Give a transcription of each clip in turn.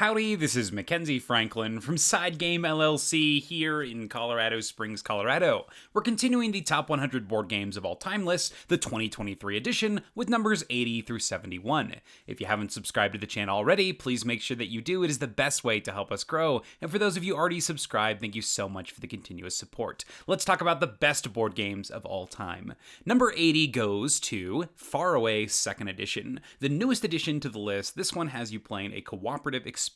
Howdy, this is Mackenzie Franklin from SideGame LLC here in Colorado Springs, Colorado. We're continuing the top 100 board games of all time list, the 2023 edition, with numbers 80 through 71. If you haven't subscribed to the channel already, please make sure that you do. It is the best way to help us grow. And for those of you already subscribed, thank you so much for the continuous support. Let's talk about the best board games of all time. Number 80 goes to Faraway 2nd Edition, the newest addition to the list. This one has you playing a cooperative experience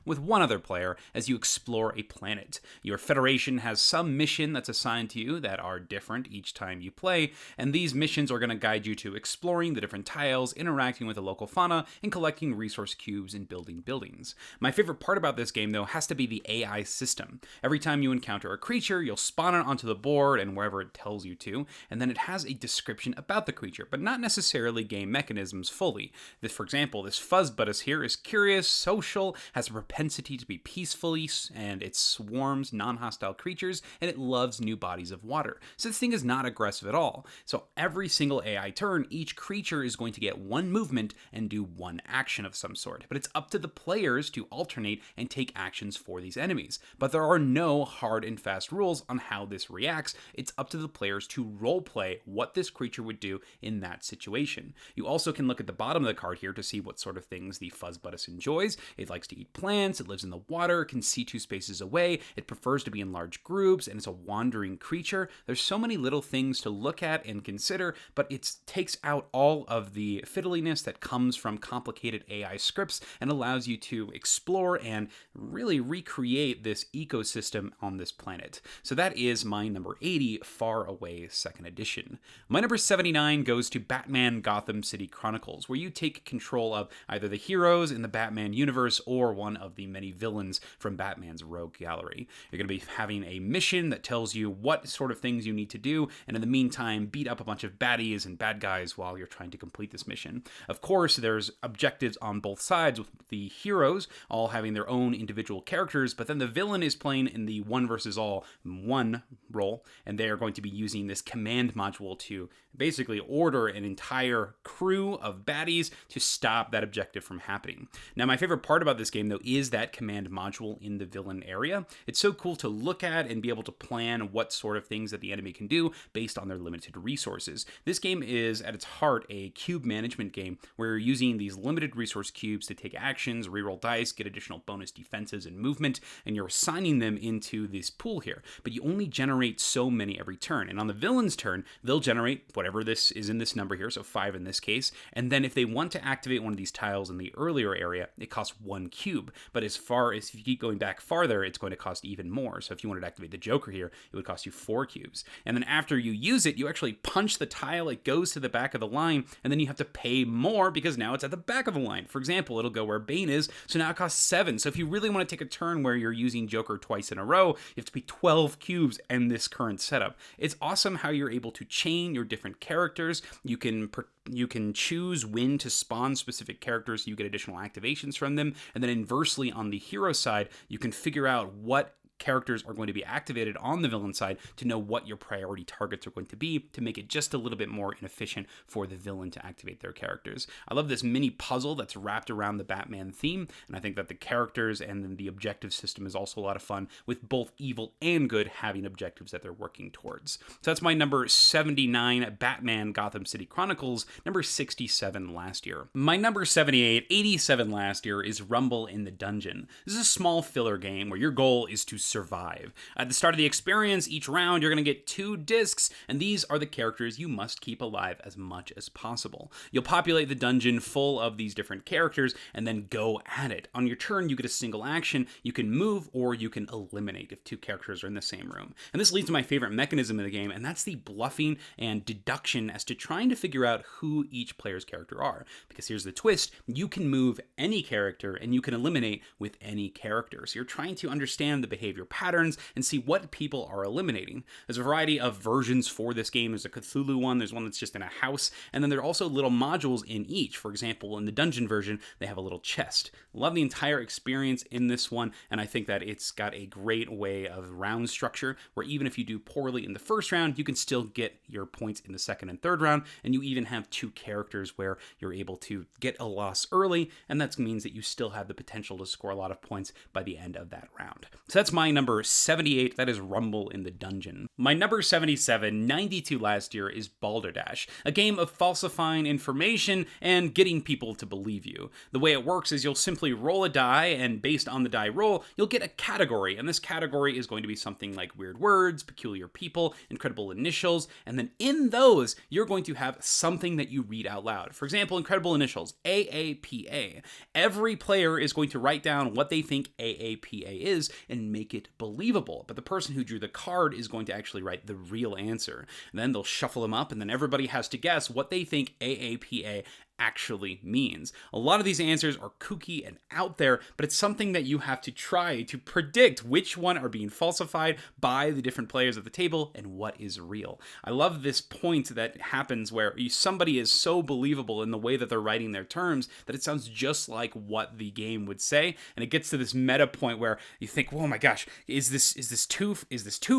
with one other player as you explore a planet. Your Federation has some mission that's assigned to you that are different each time you play, and these missions are going to guide you to exploring the different tiles, interacting with the local fauna, and collecting resource cubes and building buildings. My favorite part about this game, though, has to be the AI system. Every time you encounter a creature, you'll spawn it onto the board and wherever it tells you to, and then it has a description about the creature, but not necessarily game mechanisms fully. For example, this Fuzzbuddies here is curious, social, has a propensity to be peacefully, and it swarms non-hostile creatures, and it loves new bodies of water. So this thing is not aggressive at all. So every single AI turn, each creature is going to get one movement and do one action of some sort. But it's up to the players to alternate and take actions for these enemies. But there are no hard and fast rules on how this reacts. It's up to the players to roleplay what this creature would do in that situation. You also can look at the bottom of the card here to see what sort of things the Fuzzbuddies enjoys. It likes to eat plants, it lives in the water, can see 2 spaces away, it prefers to be in large groups, and it's a wandering creature. There's so many little things to look at and consider, but it takes out all of the fiddliness that comes from complicated AI scripts and allows you to explore and really recreate this ecosystem on this planet. So that is my number 80, Faraway 2nd Edition. My number 79 goes to Batman Gotham City Chronicles, where you take control of either the heroes in the Batman universe or one of the many villains from Batman's rogue gallery. You're going to be having a mission that tells you what sort of things you need to do, and in the meantime, beat up a bunch of baddies and bad guys while you're trying to complete this mission. Of course, there's objectives on both sides, with the heroes all having their own individual characters, but then the villain is playing in the one versus all one role, and they are going to be using this command module to basically order an entire crew of baddies to stop that objective from happening. Now, my favorite part about this game, though, is that command module in the villain area. It's so cool to look at and be able to plan what sort of things that the enemy can do based on their limited resources. This game is, at its heart, a cube management game where you're using these limited resource cubes to take actions, reroll dice, get additional bonus defenses and movement, and you're assigning them into this pool here. But you only generate so many every turn, and on the villain's turn, they'll generate whatever this is in this number here, so 5 in this case, and then if they want to activate one of these tiles in the earlier area, it costs 1 cube. But as far as if you keep going back farther, it's going to cost even more. So if you wanted to activate the Joker here, it would cost you 4 cubes. And then after you use it, you actually punch the tile, it goes to the back of the line, and then you have to pay more because now it's at the back of the line. For example, it'll go where Bane is, so now it costs 7. So if you really want to take a turn where you're using Joker twice in a row, you have to pay 12 cubes in this current setup. It's awesome how you're able to chain your different characters. You can choose when to spawn specific characters so you get additional activations from them, and then inversely on the hero side, you can figure out what characters are going to be activated on the villain side to know what your priority targets are going to be to make it just a little bit more inefficient for the villain to activate their characters. I love this mini puzzle that's wrapped around the Batman theme, and I think that the characters and then the objective system is also a lot of fun, with both evil and good having objectives that they're working towards. So that's my number 79, Batman Gotham City Chronicles, number 67 last year. My number 78, 87 last year, is Rumble in the Dungeon. This is a small filler game where your goal is to survive. At the start of the experience, each round, you're going to get 2 discs, and these are the characters you must keep alive as much as possible. You'll populate the dungeon full of these different characters, and then go at it. On your turn, you get a single action. You can move, or you can eliminate if 2 characters are in the same room. And this leads to my favorite mechanism in the game, and that's the bluffing and deduction as to trying to figure out who each player's character are. Because here's the twist, you can move any character, and you can eliminate with any character. So you're trying to understand the behavior your patterns and see what people are eliminating. There's a variety of versions for this game. There's a Cthulhu one, there's one that's just in a house, and then there are also little modules in each. For example, in the dungeon version, they have a little chest. Love the entire experience in this one, and I think that it's got a great way of round structure, where even if you do poorly in the first round, you can still get your points in the second and third round, and you even have two characters where you're able to get a loss early, and that means that you still have the potential to score a lot of points by the end of that round. So that's my number 78, that is Rumble in the Dungeon. My number 77, 92 last year, is Balderdash, a game of falsifying information and getting people to believe you. The way it works is you'll simply roll a die, and based on the die roll, you'll get a category, and this category is going to be something like weird words, peculiar people, incredible initials, and then in those, you're going to have something that you read out loud. For example, incredible initials, AAPA. Every player is going to write down what they think AAPA is and make it believable, but the person who drew the card is going to actually write the real answer. And then they'll shuffle them up, and then everybody has to guess what they think AAPA actually means. A lot of these answers are kooky and out there, but it's something that you have to try to predict which one are being falsified by the different players at the table and what is real. I love this point that happens where somebody is so believable in the way that they're writing their terms that it sounds just like what the game would say, and it gets to this meta point where you think, "Oh my gosh, is this too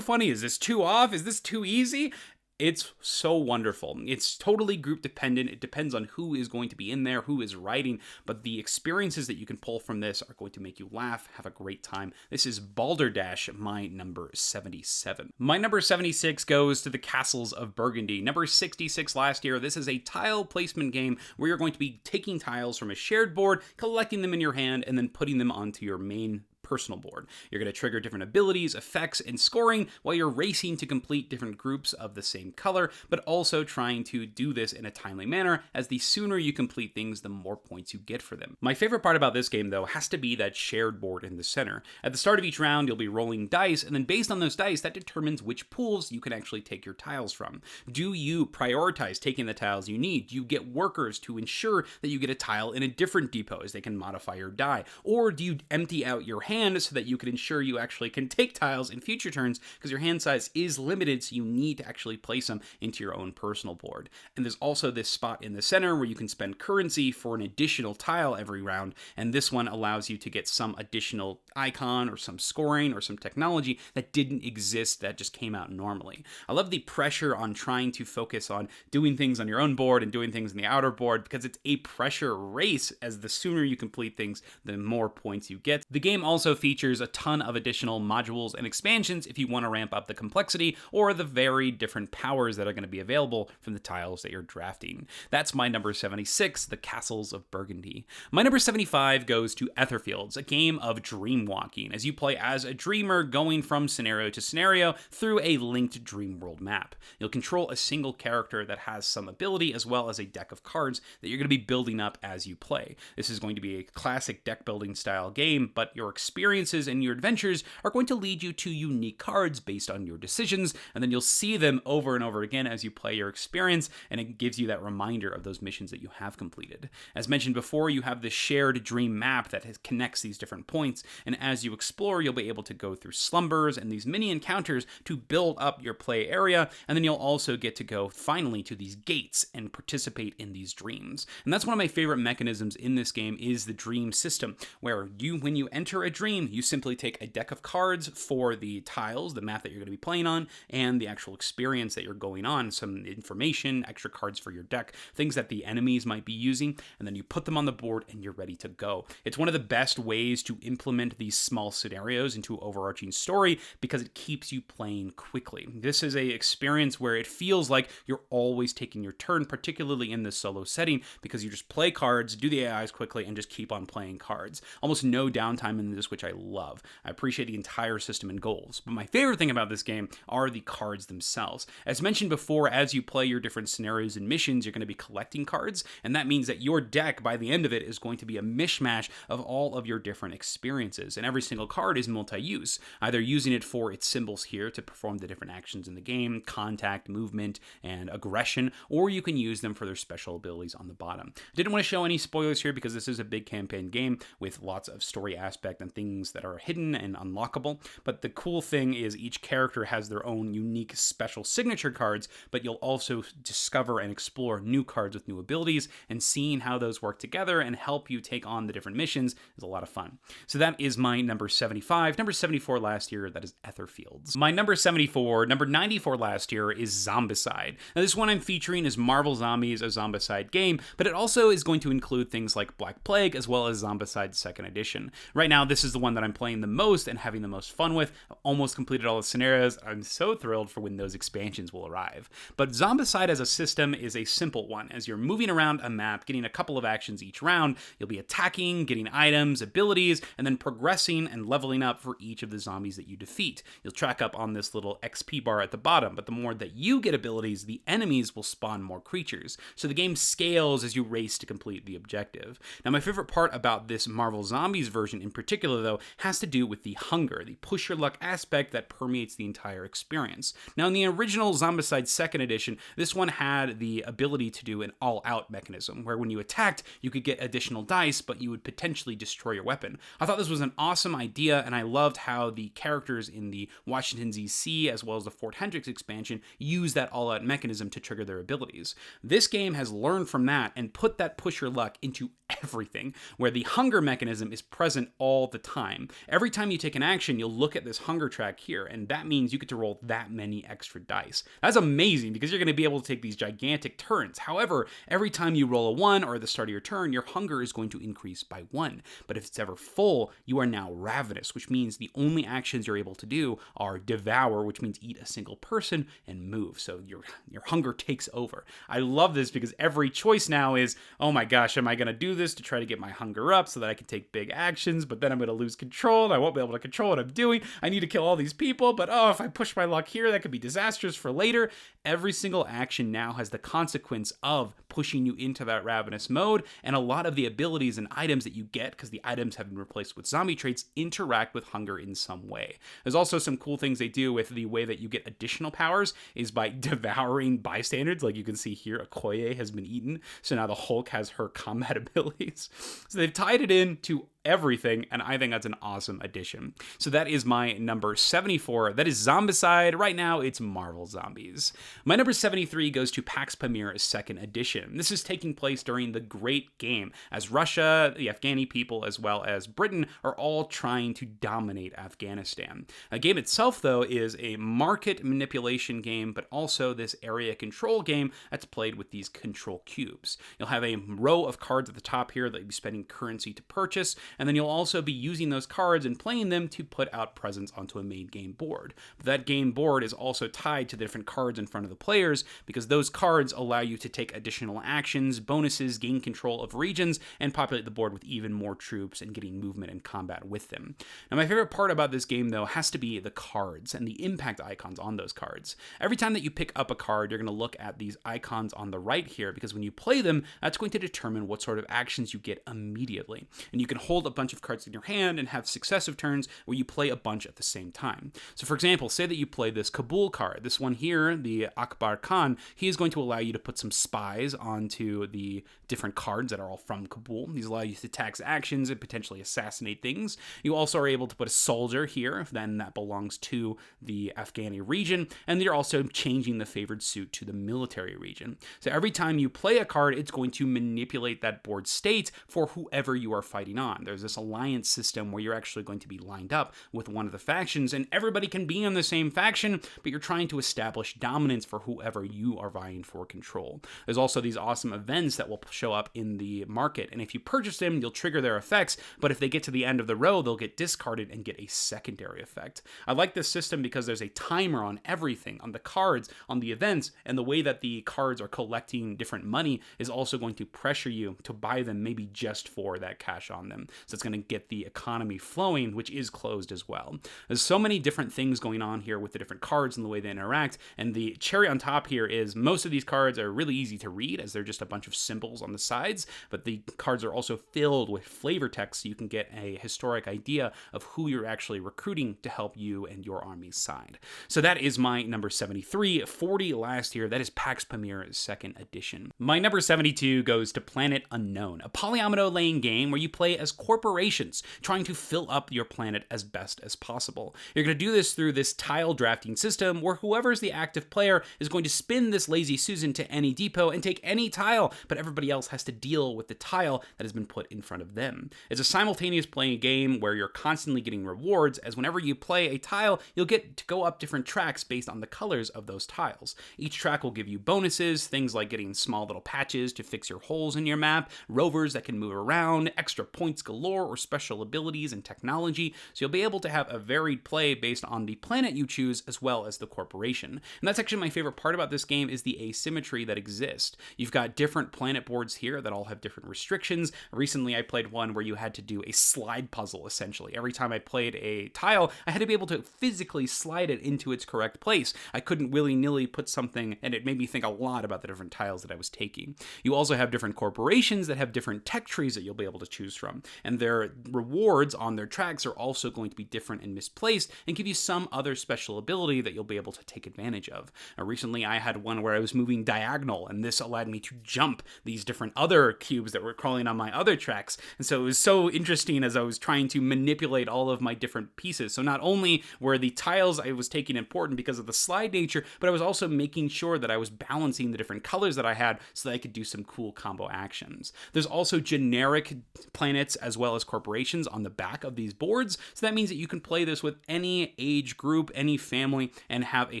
funny? Is this too off? Is this too easy?" It's so wonderful. It's totally group dependent. It depends on who is going to be in there, who is writing, but the experiences that you can pull from this are going to make you laugh, have a great time. This is Balderdash, my number 77. My number 76 goes to the Castles of Burgundy. Number 66 last year. This is a tile placement game where you're going to be taking tiles from a shared board, collecting them in your hand, and then putting them onto your main personal board. You're going to trigger different abilities, effects, and scoring while you're racing to complete different groups of the same color, but also trying to do this in a timely manner, as the sooner you complete things, the more points you get for them. My favorite part about this game, though, has to be that shared board in the center. At the start of each round, you'll be rolling dice, and then based on those dice, that determines which pools you can actually take your tiles from. Do you prioritize taking the tiles you need? Do you get workers to ensure that you get a tile in a different depot as they can modify your die? Or do you empty out your hand so that you can ensure you actually can take tiles in future turns, because your hand size is limited, so you need to actually place them into your own personal board. And there's also this spot in the center where you can spend currency for an additional tile every round, and this one allows you to get some additional icon or some scoring or some technology that didn't exist, that just came out normally. I love the pressure on trying to focus on doing things on your own board and doing things in the outer board, because it's a pressure race, as the sooner you complete things, the more points you get. The game also features a ton of additional modules and expansions if you want to ramp up the complexity or the very different powers that are going to be available from the tiles that you're drafting. That's my number 76, The Castles of Burgundy. My number 75 goes to Etherfields, a game of dream walking, as you play as a dreamer going from scenario to scenario through a linked dream world map. You'll control a single character that has some ability, as well as a deck of cards that you're going to be building up as you play. This is going to be a classic deck building style game, but your experiences and your adventures are going to lead you to unique cards based on your decisions, and then you'll see them over and over again as you play your experience, and it gives you that reminder of those missions that you have completed. As mentioned before, you have this shared dream map that connects these different points, and as you explore, you'll be able to go through slumbers and these mini encounters to build up your play area, and then you'll also get to go finally to these gates and participate in these dreams. And that's one of my favorite mechanisms in this game, is the dream system, where when you enter a dream, you simply take a deck of cards for the tiles, the map that you're going to be playing on, and the actual experience that you're going on, some information, extra cards for your deck, things that the enemies might be using, and then you put them on the board and you're ready to go. It's one of the best ways to implement these small scenarios into an overarching story, because it keeps you playing quickly. This is a experience where it feels like you're always taking your turn, particularly in the solo setting, because you just play cards, do the AIs quickly, and just keep on playing cards. Almost no downtime in this, which I love. I appreciate the entire system and goals. But my favorite thing about this game are the cards themselves. As mentioned before, as you play your different scenarios and missions, you're going to be collecting cards, and that means that your deck, by the end of it, is going to be a mishmash of all of your different experiences, and every single card is multi-use, either using it for its symbols here to perform the different actions in the game, contact, movement, and aggression, or you can use them for their special abilities on the bottom. I didn't want to show any spoilers here because this is a big campaign game with lots of story aspect and things that are hidden and unlockable. But the cool thing is each character has their own unique special signature cards, but you'll also discover and explore new cards with new abilities, and seeing how those work together and help you take on the different missions is a lot of fun. So that is my number 75. Number 74 last year, that is Etherfields. My number 74, number 94 last year is Zombicide. Now this one I'm featuring is Marvel Zombies, a Zombicide game, but it also is going to include things like Black Plague as well as Zombicide 2nd Edition. Right now, this is the one that I'm playing the most and having the most fun with. I've almost completed all the scenarios. I'm so thrilled for when those expansions will arrive. But Zombicide as a system is a simple one. As you're moving around a map, getting a couple of actions each round, you'll be attacking, getting items, abilities, and then progressing and leveling up for each of the zombies that you defeat. You'll track up on this little XP bar at the bottom, but the more that you get abilities, the enemies will spawn more creatures. So the game scales as you race to complete the objective. Now, my favorite part about this Marvel Zombies version in particular, though, has to do with the hunger, the push your luck aspect that permeates the entire experience. Now, in the original Zombicide 2nd Edition, this one had the ability to do an all-out mechanism, where when you attacked, you could get additional dice, but you would potentially destroy your weapon. I thought this was an awesome idea, and I loved how the characters in the Washington, D.C., as well as the Fort Hendricks expansion, use that all-out mechanism to trigger their abilities. This game has learned from that and put that push your luck into everything, where the hunger mechanism is present all the time. Every time you take an action, you'll look at this hunger track here, and that means you get to roll that many extra dice. That's amazing, because you're going to be able to take these gigantic turns. However, every time you roll a 1 or at the start of your turn, your hunger is going to increase by 1. But if it's ever full, you are now ravenous, which means the only actions you're able to do are devour, which means eat a single person, and move. So your hunger takes over. I love this because every choice now is, oh my gosh, am I going to do this to try to get my hunger up so that I can take big actions, but then I'm going to lose control and I won't be able to control what I'm doing. I need to kill all these people, but oh, if I push my luck here, that could be disastrous for later. Every single action now has the consequence of pushing you into that ravenous mode, and a lot of the abilities and items that you get, because the items have been replaced with zombie traits, interact with hunger in some way. There's also some cool things they do with the way that you get additional powers is by devouring bystanders. Like you can see here, Okoye has been eaten, so now the Hulk has her combat abilities. So they've tied it into everything, and I think that's an awesome addition. So that is my number 74. That is Zombicide. Right now, it's Marvel Zombies. My number 73 goes to Pax Pamir 2nd Edition. This is taking place during the Great Game, as Russia, the Afghani people, as well as Britain are all trying to dominate Afghanistan. The game itself, though, is a market manipulation game, but also this area control game that's played with these control cubes. You'll have a row of cards at the top here that you'll be spending currency to purchase, and then you'll also be using those cards and playing them to put out presents onto a main game board. But that game board is also tied to the different cards in front of the players, because those cards allow you to take additional actions, bonuses, gain control of regions, and populate the board with even more troops and getting movement and combat with them. Now, my favorite part about this game, though, has to be the cards and the impact icons on those cards. Every time that you pick up a card, you're going to look at these icons on the right here, because when you play them, that's going to determine what sort of actions you get immediately. And you can hold a bunch of cards in your hand and have successive turns where you play a bunch at the same time. So for example, say that you play this Kabul card. This one here, the Akbar Khan, he is going to allow you to put some spies onto the different cards that are all from Kabul. These allow you to tax actions and potentially assassinate things. You also are able to put a soldier here, then that belongs to the Afghani region, and you're also changing the favored suit to the military region. So every time you play a card, it's going to manipulate that board state for whoever you are fighting on. There's this alliance system where you're actually going to be lined up with one of the factions, and everybody can be on the same faction, but you're trying to establish dominance for whoever you are vying for control. There's also these awesome events that will show up in the market, and if you purchase them, you'll trigger their effects, but if they get to the end of the row, they'll get discarded and get a secondary effect. I like this system because there's a timer on everything, on the cards, on the events, and the way that the cards are collecting different money is also going to pressure you to buy them maybe just for that cash on them. So it's going to get the economy flowing, which is closed as well. There's so many different things going on here with the different cards and the way they interact, and the cherry on top here is most of these cards are really easy to read as they're just a bunch of symbols on the sides, but the cards are also filled with flavor text so you can get a historic idea of who you're actually recruiting to help you and your army's side. So that is my number 73. 40 last year, that is Pax Pamir 2nd Edition. My number 72 goes to Planet Unknown, a polyomino laying game where you play as corporations trying to fill up your planet as best as possible. You're going to do this through this tile drafting system where whoever is the active player is going to spin this Lazy Susan to any depot and take any tile, but everybody else has to deal with the tile that has been put in front of them. It's a simultaneous playing game where you're constantly getting rewards, as whenever you play a tile, you'll get to go up different tracks based on the colors of those tiles. Each track will give you bonuses, things like getting small little patches to fix your holes in your map, rovers that can move around, extra points galore, or special abilities and technology, so you'll be able to have a varied play based on the planet you choose as well as the corporation. And that's actually my favorite part about this game is the asymmetry that exists. You've got different planet boards here that all have different restrictions. Recently I played one where you had to do a slide puzzle essentially. Every time I played a tile, I had to be able to physically slide it into its correct place. I couldn't willy-nilly put something, and it made me think a lot about the different tiles that I was taking. You also have different corporations that have different tech trees that you'll be able to choose from, and their rewards on their tracks are also going to be different and misplaced and give you some other special ability that you'll be able to take advantage of. Recently I had one where I was moving diagonal, and this allowed me to jump these different other cubes that were crawling on my other tracks, and so it was so interesting as I was trying to manipulate all of my different pieces. So not only were the tiles I was taking important because of the slide nature, but I was also making sure that I was balancing the different colors that I had so that I could do some cool combo actions. There's also generic planets as well as corporations on the back of these boards, so that means that you can play this with any age group, any family, and have a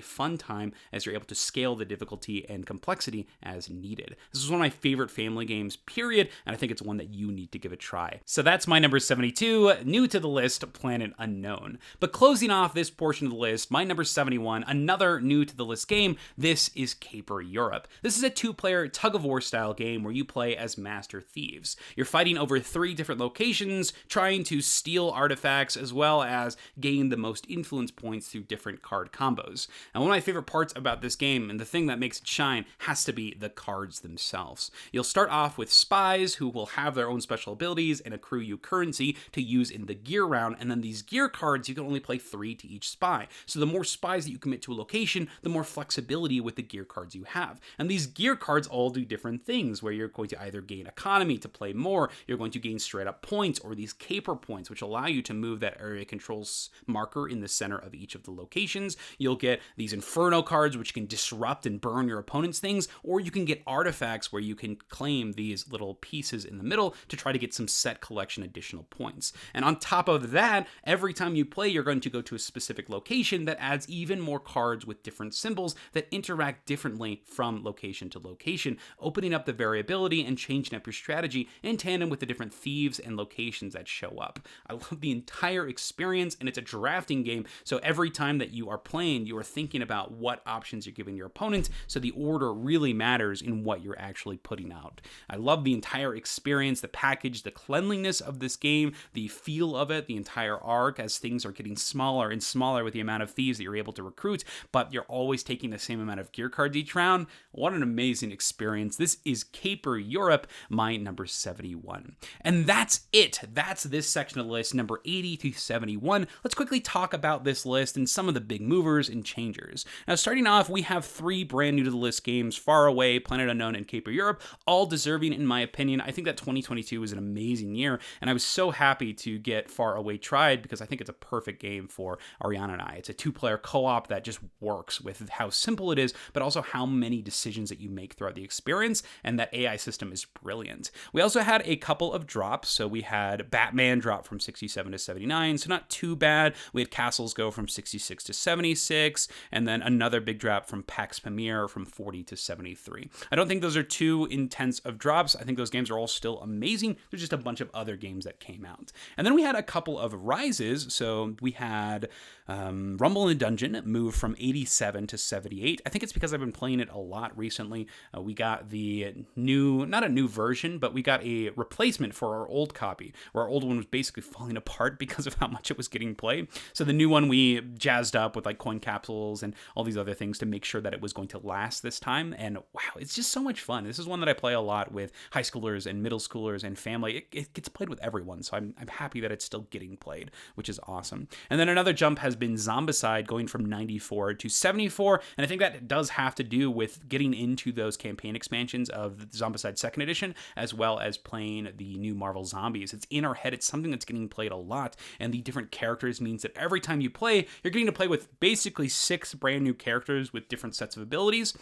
fun time as you're able to scale the difficulty and complexity as needed. This is one of my favorite family games, period, and I think it's one that you need to give a try. So that's my number 72, new to the list, Planet Unknown. But closing off this portion of the list, my number 71, another new to the list game, this is Caper Europe. This is a two-player tug-of-war style game where you play as master thieves. You're fighting over 3 different locations, trying to steal artifacts as well as gain the most influence points through different card combos. And one of my favorite parts about this game, and the thing that makes it shine, has to be the cards themselves. You'll start off with spies who will have their own special abilities and accrue you currency to use in the gear round, and then these gear cards, you can only play 3 to each spy. So the more spies that you commit to a location, the more flexibility with the gear cards you have. And these gear cards all do different things, where you're going to either gain economy to play more, you're going to gain straight up points, or these caper points, which allow you to move that area controls marker in the center of each of the locations. You'll get these inferno cards, which can disrupt and burn your opponent's things, or you can get artifacts where you can claim these little pieces in the middle to try to get some set collection additional points. And on top of that, every time you play, you're going to go to a specific location that adds even more cards with different symbols that interact differently from location to location, opening up the variability and changing up your strategy in tandem with the different thieves and locations that show up. I love the entire experience, and it's a drafting game, so every time that you are playing, you are thinking about what options you're giving your opponent, so the order really matters in what you're actually putting out. I love the entire experience, the package, the cleanliness of this game, the feel of it, the entire arc, as things are getting smaller and smaller with the amount of thieves that you're able to recruit, but you're always taking the same amount of gear cards each round. What an amazing experience. This is Caper Europe, my number 71. And that's it. That's this section of the list, number 80 to 71. Let's quickly talk about this list and some of the big movers and changers. Now, starting off, we have 3 brand new to the list games, Far Away, Planet Unknown, and Caper Europe, all deserving in my opinion. I think that 2022 was an amazing year, and I was so happy to get Far Away tried because I think it's a perfect game for Ariana and I. It's a 2-player co-op that just works with how simple it is, but also how many decisions that you make throughout the experience, and that AI system is brilliant. We also had a couple of drops, so we had Batman drop from 67 to 79, so not too bad. We had Castles go from 66 to 76, and then another big drop from Pax Pamir from 40 to 73. I don't think those are too intense of drops. I think those games are all still amazing. There's just a bunch of other games that came out. And then we had a couple of rises, so we had Rumble in the Dungeon move from 87 to 78. I think it's because I've been playing it a lot recently. We got the new, not a new version, but we got a replacement for our old copy, where our old one was basically falling apart because of how much it was getting played. So the new one we jazzed up with like coin capsules and all these other things to make sure that it was going to last this time. And wow, it's just so much fun. This is one that I play a lot with high schoolers and middle schoolers and family. It gets played with everyone, so I'm happy that it's still getting played, which is awesome. And then another jump has been Zombicide going from 94 to 74, and I think that does have to do with getting into those campaign expansions of Zombicide 2nd Edition, as well as playing the new Marvel Zombie zombies. It's in our head. It's something that's getting played a lot, and the different characters means that every time you play, you're getting to play with basically 6 brand new characters with different sets of abilities.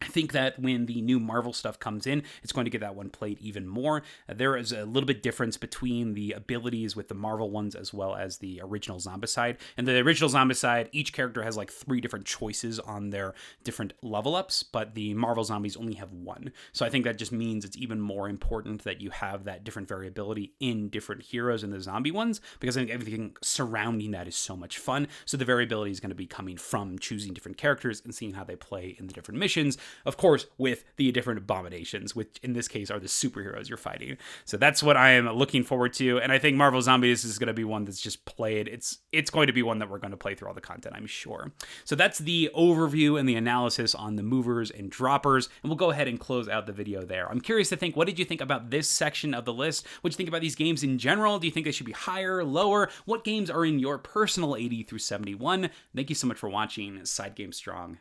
I think that when the new Marvel stuff comes in, it's going to get that one played even more. There is a little bit difference between the abilities with the Marvel ones as well as the original Zombicide. And the original Zombicide, each character has like 3 different choices on their different level ups, but the Marvel zombies only have 1. So I think that just means it's even more important that you have that different variability in different heroes in the zombie ones, because I think everything surrounding that is so much fun. So the variability is going to be coming from choosing different characters and seeing how they play in the different missions. Of course, with the different abominations, which in this case are the superheroes you're fighting. So that's what I am looking forward to. And I think Marvel Zombies is going to be one that's just played. It's going to be one that we're going to play through all the content, I'm sure. So that's the overview and the analysis on the movers and droppers. And we'll go ahead and close out the video there. I'm curious to think, what did you think about this section of the list? What do you think about these games in general? Do you think they should be higher, lower? What games are in your personal 80 through 71? Thank you so much for watching SideGame Strong.